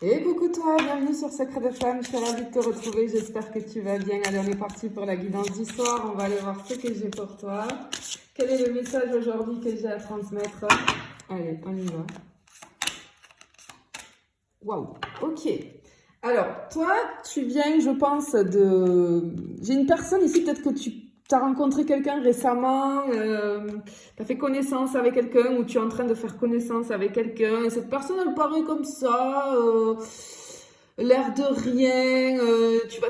Et coucou toi, bienvenue sur Secret de Femme, je suis ravie de te retrouver, j'espère que tu vas bien. Allez, on est parti pour la guidance du soir, on va aller voir ce que j'ai pour toi. Quel est le message aujourd'hui que j'ai à transmettre? Allez, on y va. Waouh, ok. Alors, toi, tu viens, je pense, de... J'ai une personne ici, peut-être que tu as rencontré quelqu'un récemment, tu as fait connaissance avec quelqu'un ou tu es en train de faire connaissance avec quelqu'un. Et cette personne, elle paraît comme ça, l'air de rien,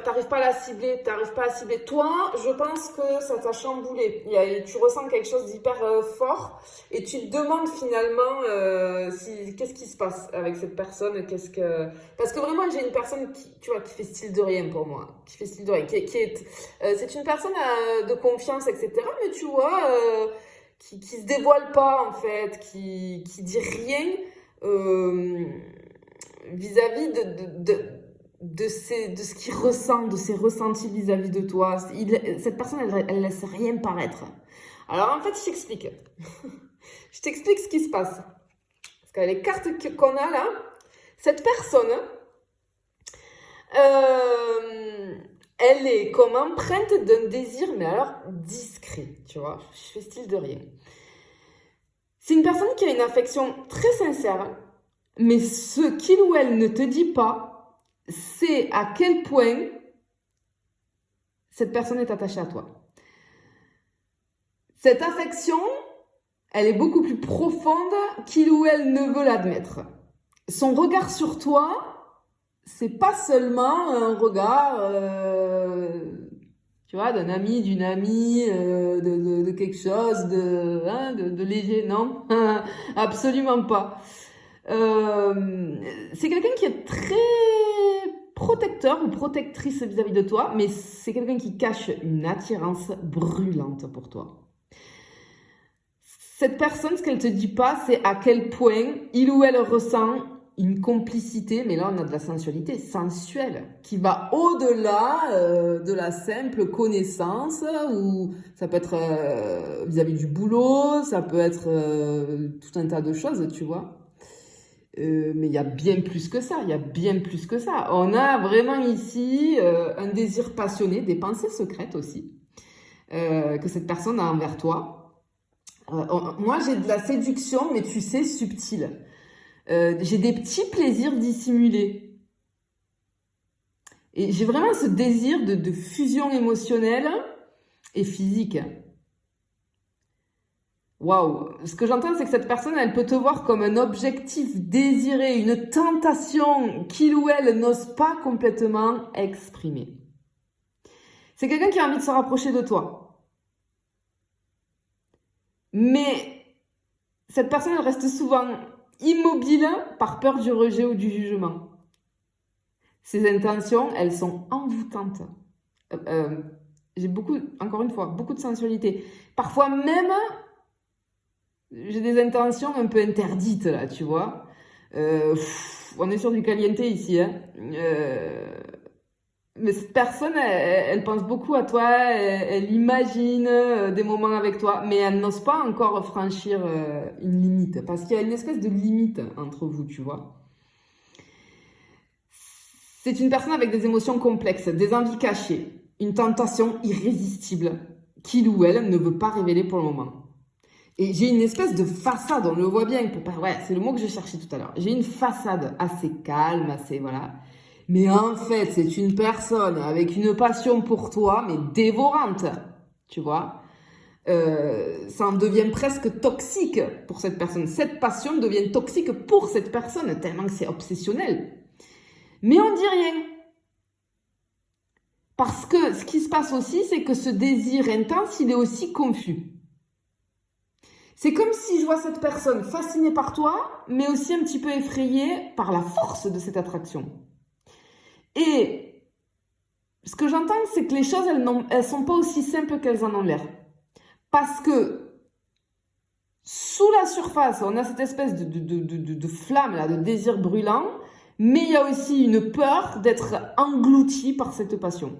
t'arrives pas à la cibler, t'arrives pas à cibler. Toi, je pense que ça t'a chamboulé. Tu ressens quelque chose d'hyper fort et tu te demandes finalement qu'est-ce qui se passe avec cette personne, parce que vraiment j'ai une personne qui fait style de rien pour moi, qui fait style de rien, c'est une personne de confiance, etc. Mais tu vois, qui se dévoile pas en fait, qui dit rien. euh, Vis-à-vis de ce qu'il ressent, de ses ressentis vis-à-vis de toi. Cette personne, elle laisse rien paraître. Alors en fait, je t'explique. Je t'explique ce qui se passe. Parce que les cartes qu'on a là, cette personne, elle est comme empreinte d'un désir, mais alors discret, tu vois. Je fais style de rien. C'est une personne qui a une affection très sincère, mais ce qu'il ou elle ne te dit pas, c'est à quel point cette personne est attachée à toi. Cette affection, elle est beaucoup plus profonde qu'il ou elle ne veut l'admettre. Son regard sur toi, c'est pas seulement un regard, tu vois, d'un ami, d'une amie, de quelque chose de léger, non, absolument pas. C'est quelqu'un qui est très protecteur ou protectrice vis-à-vis de toi, mais c'est quelqu'un qui cache une attirance brûlante pour toi. Cette personne, ce qu'elle te dit pas, c'est à quel point il ou elle ressent une complicité, mais là on a de la sensualité sensuelle, qui va au-delà de la simple connaissance, ou ça peut être vis-à-vis du boulot, ça peut être tout un tas de choses, tu vois. Mais il y a bien plus que ça, il y a bien plus que ça. On a vraiment ici un désir passionné, des pensées secrètes aussi, que cette personne a envers toi. Moi, j'ai de la séduction, mais tu sais, subtile. J'ai des petits plaisirs dissimulés. Et j'ai vraiment ce désir de fusion émotionnelle et physique. Waouh! Ce que j'entends, c'est que cette personne, elle peut te voir comme un objectif désiré, une tentation qu'il ou elle n'ose pas complètement exprimer. C'est quelqu'un qui a envie de se rapprocher de toi. Mais cette personne, elle reste souvent immobile par peur du rejet ou du jugement. Ses intentions, elles sont envoûtantes. J'ai encore une fois, beaucoup de sensualité. Parfois même, j'ai des intentions un peu interdites, là, tu vois. On est sur du caliente ici, hein. Mais cette personne, elle pense beaucoup à toi, elle imagine des moments avec toi, mais elle n'ose pas encore franchir une limite, parce qu'il y a une espèce de limite entre vous, tu vois. C'est une personne avec des émotions complexes, des envies cachées, une tentation irrésistible, qu'il ou elle ne veut pas révéler pour le moment. Et j'ai une espèce de façade, on le voit bien, ouais, c'est le mot que je cherchais tout à l'heure. J'ai une façade assez calme, assez, voilà. Mais en fait, c'est une personne avec une passion pour toi, mais dévorante, tu vois. Ça en devient presque toxique pour cette personne. Cette passion devient toxique pour cette personne, tellement que c'est obsessionnel. Mais on dit rien. Parce que ce qui se passe aussi, c'est que ce désir intense, il est aussi confus. C'est comme si je vois cette personne fascinée par toi, mais aussi un petit peu effrayée par la force de cette attraction. Et ce que j'entends, c'est que les choses, elles sont pas aussi simples qu'elles en ont l'air. Parce que sous la surface, on a cette espèce de flamme, là, de désir brûlant, mais il y a aussi une peur d'être englouti par cette passion.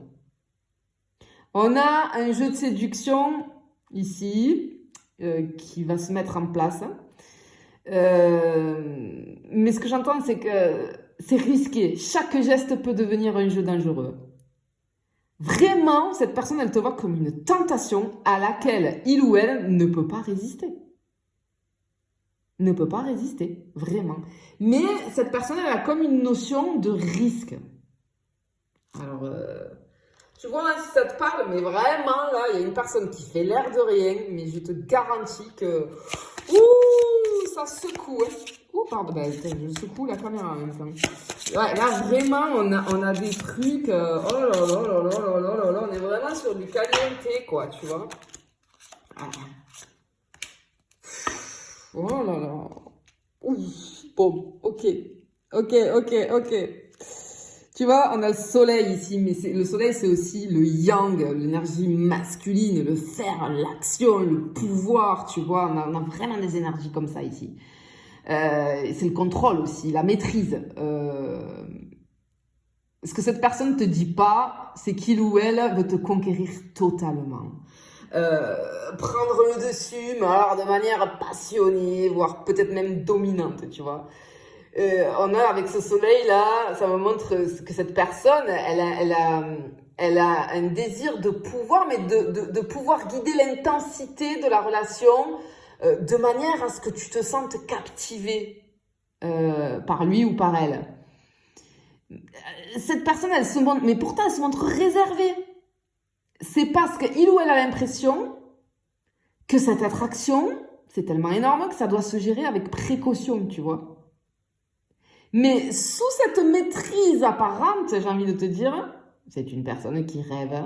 On a un jeu de séduction ici, qui va se mettre en place. Mais ce que j'entends, c'est que c'est risqué. Chaque geste peut devenir un jeu dangereux. Vraiment, cette personne, elle te voit comme une tentation à laquelle il ou elle ne peut pas résister. Ne peut pas résister, vraiment. Mais cette personne, elle a comme une notion de risque. Alors, tu vois là, si ça te parle, mais vraiment, là, il y a une personne qui fait l'air de rien, mais je te garantis que... Ouh, ça secoue. Hein. Ouh, pardon, ben, je secoue la caméra en même temps. Ouais, là, vraiment, on a des trucs... oh là là là là là là là là, on est vraiment sur du caliente, quoi, tu vois. Ah. Oh là là. Ouf, bon, ok. Ok, ok, ok. Tu vois, on a le soleil ici, mais le soleil, c'est aussi le yang, l'énergie masculine, le faire, l'action, le pouvoir, tu vois. On a vraiment des énergies comme ça ici. C'est le contrôle aussi, la maîtrise. Ce que cette personne ne te dit pas, c'est qu'il ou elle veut te conquérir totalement. Prendre le dessus, mais alors de manière passionnée, voire peut-être même dominante, tu vois. On a avec ce soleil là, ça me montre que cette personne, elle a un désir de pouvoir, mais de pouvoir guider l'intensité de la relation de manière à ce que tu te sentes captivé par lui ou par elle. Cette personne, elle se montre, mais pourtant elle se montre réservée. C'est parce qu'il ou elle a l'impression que cette attraction, c'est tellement énorme que ça doit se gérer avec précaution, tu vois. Mais sous cette maîtrise apparente, j'ai envie de te dire, c'est une personne qui rêve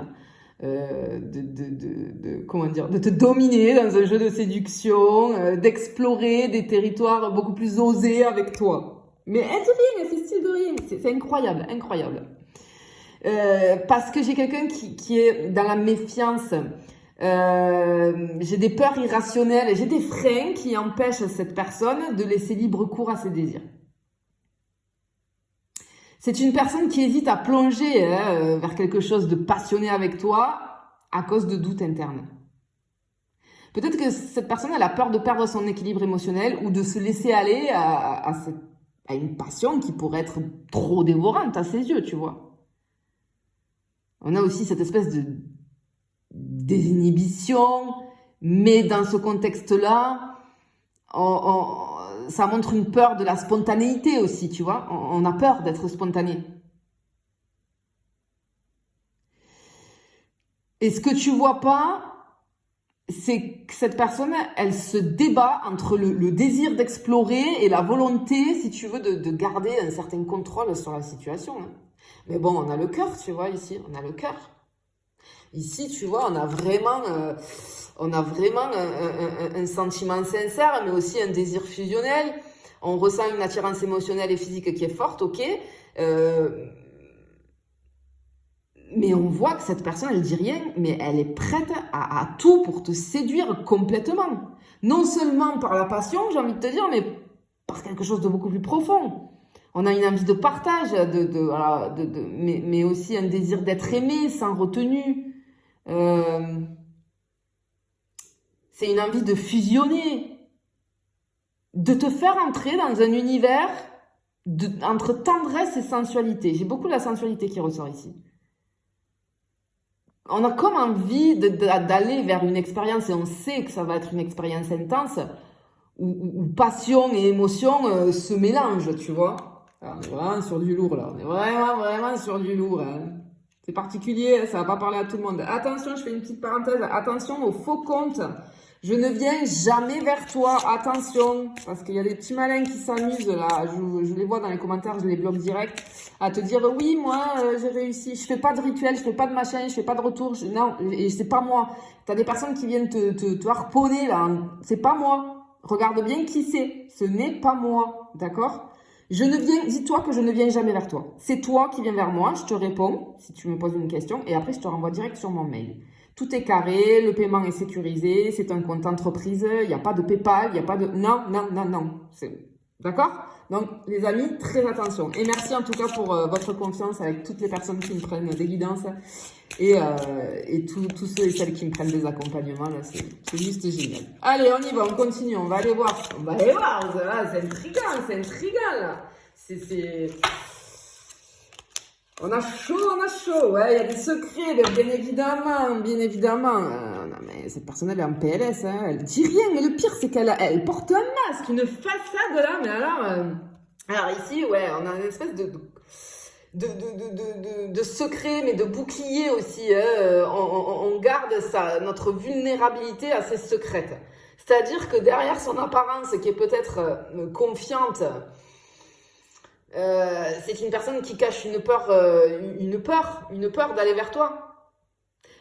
comment dire, de te dominer dans un jeu de séduction, d'explorer des territoires beaucoup plus osés avec toi. Mais elle de rien, elle fait style de rien. C'est incroyable, incroyable. Parce que j'ai quelqu'un qui est dans la méfiance. J'ai des peurs irrationnelles, j'ai des freins qui empêchent cette personne de laisser libre cours à ses désirs. C'est une personne qui hésite à plonger vers quelque chose de passionné avec toi à cause de doutes internes. Peut-être que cette personne, elle a peur de perdre son équilibre émotionnel ou de se laisser aller à une passion qui pourrait être trop dévorante à ses yeux, tu vois. On a aussi cette espèce de désinhibition, mais dans ce contexte-là, ça montre une peur de la spontanéité aussi, tu vois. On a peur d'être spontané. Et ce que tu vois pas, c'est que cette personne, elle se débat entre le désir d'explorer et la volonté, si tu veux, de garder un certain contrôle sur la situation. Hein. Mais bon, on a le cœur, tu vois, ici, on a le cœur. Ici, tu vois, on a vraiment un sentiment sincère, mais aussi un désir fusionnel. On ressent une attirance émotionnelle et physique qui est forte, ok. Mais on voit que cette personne, elle dit rien, mais elle est prête à tout pour te séduire complètement. Non seulement par la passion, j'ai envie de te dire, mais par quelque chose de beaucoup plus profond. On a une envie de partage, mais aussi un désir d'être aimé sans retenue. C'est une envie de fusionner, de te faire entrer dans un univers entre tendresse et sensualité. J'ai beaucoup la sensualité qui ressort ici. On a comme envie d'aller vers une expérience, et on sait que ça va être une expérience intense, où passion et émotion se mélangent, tu vois. Alors, on est vraiment sur du lourd, là. On est vraiment sur du lourd, hein. C'est particulier, ça va pas parler à tout le monde. Attention, je fais une petite parenthèse. Attention aux faux comptes. Je ne viens jamais vers toi. Attention, parce qu'il y a des petits malins qui s'amusent là. Je les vois dans les commentaires, je les bloque direct. À te dire, oui, moi, j'ai réussi. Je fais pas de rituel, je fais pas de machin, je fais pas de retour. Non, et c'est pas moi. T'as des personnes qui viennent te harponner là. C'est pas moi. Regarde bien qui c'est. Ce n'est pas moi. D'accord ? Dis-toi que je ne viens jamais vers toi. C'est toi qui viens vers moi, je te réponds si tu me poses une question et après je te renvoie direct sur mon mail. Tout est carré, le paiement est sécurisé, c'est un compte entreprise, il n'y a pas de PayPal, il n'y a pas de... Non. D'accord ? Donc les amis, très attention. Et merci en tout cas pour votre confiance avec toutes les personnes qui me prennent des guidances et tous ceux et celles qui me prennent des accompagnements. Là, c'est juste génial. Allez, on y va, on continue, on va aller voir. C'est intriguant là. c'est... On a chaud, ouais, il y a des secrets, bien évidemment. Non, mais cette personne, elle est en PLS, hein, elle dit rien, mais le pire, c'est qu'elle porte un masque, une façade, là, mais alors ici, ouais, on a une espèce de secret, mais de bouclier aussi, hein, on garde notre vulnérabilité assez secrète. C'est-à-dire que derrière son apparence, qui est peut-être confiante, c'est une personne qui cache une peur d'aller vers toi.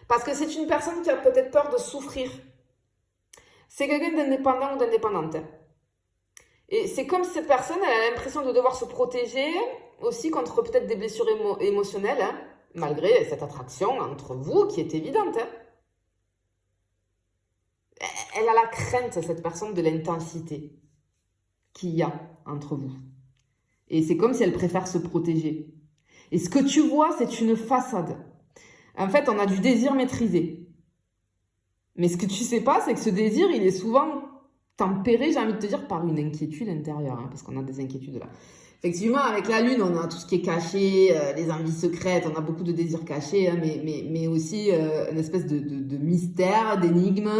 Parce que c'est une personne qui a peut-être peur de souffrir. C'est quelqu'un d'indépendant ou d'indépendante. Et c'est comme si cette personne, elle a l'impression de devoir se protéger aussi contre peut-être des blessures émotionnelles, hein, malgré cette attraction entre vous qui est évidente. Hein. Elle a la crainte, cette personne, de l'intensité qu'il y a entre vous. Et c'est comme si elle préfère se protéger. Et ce que tu vois, c'est une façade. En fait, on a du désir maîtrisé. Mais ce que tu sais pas, c'est que ce désir, il est souvent tempéré, j'ai envie de te dire, par une inquiétude intérieure. Hein, parce qu'on a des inquiétudes là. Effectivement, avec la Lune, on a tout ce qui est caché, les envies secrètes, on a beaucoup de désirs cachés, hein, mais aussi une espèce de mystère, d'énigme.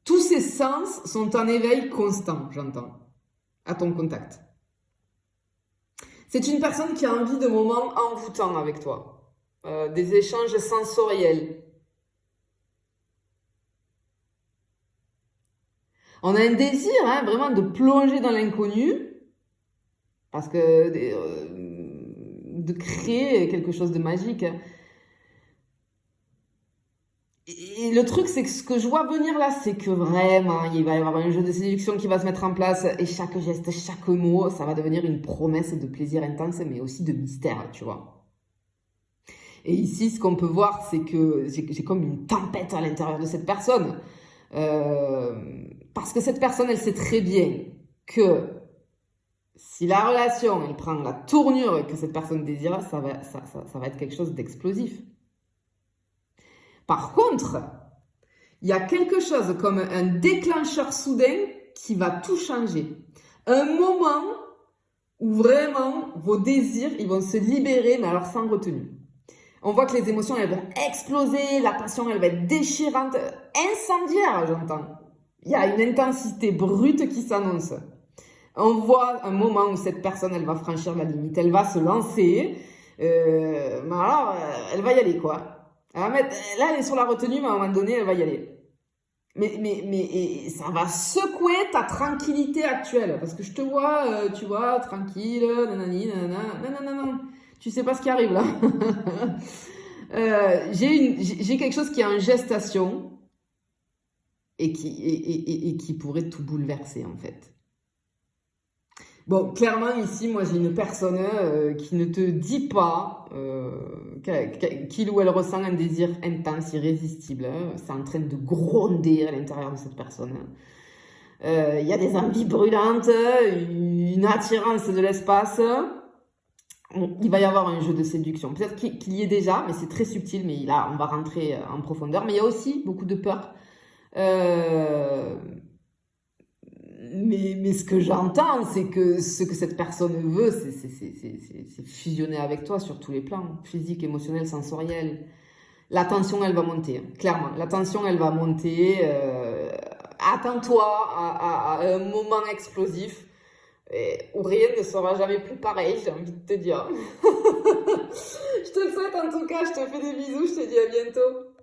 Tous ces sens sont en éveil constant, j'entends, à ton contact. C'est une personne qui a envie de moments envoûtants avec toi, des échanges sensoriels. On a un désir, hein, vraiment, de plonger dans l'inconnu, parce que de créer quelque chose de magique. Et le truc, c'est que ce que je vois venir là, c'est que vraiment, il va y avoir un jeu de séduction qui va se mettre en place, et chaque geste, chaque mot, ça va devenir une promesse de plaisir intense, mais aussi de mystère, tu vois. Et ici, ce qu'on peut voir, c'est que j'ai comme une tempête à l'intérieur de cette personne. Parce que cette personne, elle sait très bien que si la relation, elle prend la tournure que cette personne désire, ça va être quelque chose d'explosif. Par contre, il y a quelque chose comme un déclencheur soudain qui va tout changer. Un moment où vraiment vos désirs, ils vont se libérer, mais alors sans retenue. On voit que les émotions, elles vont exploser, la passion, elle va être déchirante, incendiaire, j'entends. Il y a une intensité brute qui s'annonce. On voit un moment où cette personne, elle va franchir la limite, elle va se lancer, mais alors, elle va y aller, quoi. Là, elle est sur la retenue, mais à un moment donné, elle va y aller. Mais ça va secouer ta tranquillité actuelle. Parce que je te vois, tu vois, tranquille, nanani, nanana. Non. Tu sais pas ce qui arrive là. J'ai quelque chose qui est en gestation et qui pourrait tout bouleverser, en fait. Bon, clairement, ici, moi, j'ai une personne qui ne te dit pas qu'il ou elle ressent un désir intense, irrésistible. C'est en train de gronder à l'intérieur de cette personne. Il y a des envies brûlantes, une attirance de l'espace. Il va y avoir un jeu de séduction. Peut-être qu'il y est déjà, mais c'est très subtil, mais là, on va rentrer en profondeur. Mais il y a aussi beaucoup de peur. Mais ce que j'entends, c'est que ce que cette personne veut, c'est fusionner avec toi sur tous les plans, physique, émotionnel, sensoriel. La tension, elle va monter, hein, clairement. La tension, elle va monter. Attends-toi à un moment explosif où rien ne sera jamais plus pareil, j'ai envie de te dire. Je te le souhaite en tout cas, je te fais des bisous, je te dis à bientôt.